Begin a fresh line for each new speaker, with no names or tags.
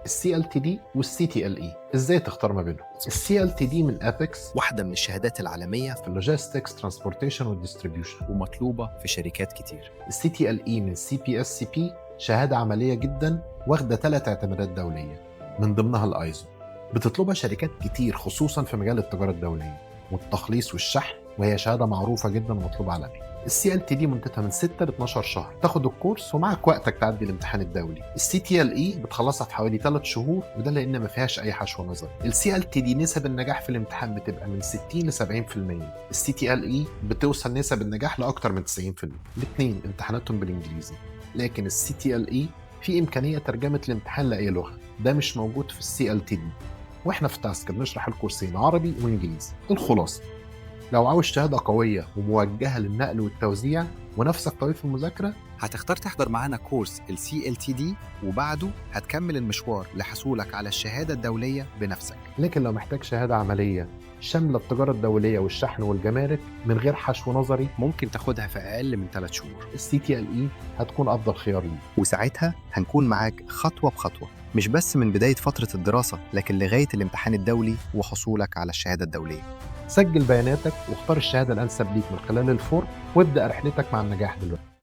الCLTD والCTLE. ازاي تختار ما بينهم؟ الCLTD من أبيكس،
واحدة من الشهادات العالمية
في اللوجيستكس، ترانسبورتيشن والديستريبيوشن.
ومطلوبة في شركات كتير.
الCTLE من CPSCP، شهادة عملية جدا واخدة 3 اعتمادات دولية من ضمنها الأيزو. بتطلبها شركات كتير خصوصا في مجال التجارة الدولية والتخليص والشحن، وهي شهادة معروفة جدا ومطلوب عالمي. الCLTD مدتها من 6 ل 12 شهر، تاخد الكورس ومعك وقتك تعدي الامتحان الدولي. الCTLE بتخلصها في حوالي 3 شهور، وده لان ما فيهاش اي حشو نظري. الCLTD نسب النجاح في الامتحان بتبقى من 60 ل 70%. الCTLE بتوصل نسب النجاح لاكتر من 90%. الاثنين امتحاناتهم بالانجليزي، لكن الCTLE في امكانيه ترجمه الامتحان لاي لغه، ده مش موجود في الCLTD. واحنا في تاسك بنشرح الكورسين عربي وانجليزي. الخلاصه، لو عاوز شهادة قوية وموجهة للنقل والتوزيع ونفسك قوي في المذاكرة،
هتختار تحضر معانا كورس ال CLTD، وبعده هتكمل المشوار لحصولك على الشهادة الدولية بنفسك.
لكن لو محتاج شهادة عملية شاملة التجارة الدولية والشحن والجمارك من غير حشو نظري،
ممكن تاخدها في أقل من 3 شهور.
الCTLE هتكون أفضل خيار ليك.
وساعتها هنكون معاك خطوة بخطوة، مش بس من بداية فترة الدراسة، لكن لغاية الامتحان الدولي وحصولك على الشهادة الدولية.
سجل بياناتك واختار الشهادة الأنسب ليك من خلال الفورم، وابدأ رحلتك مع النجاح دلوقتي.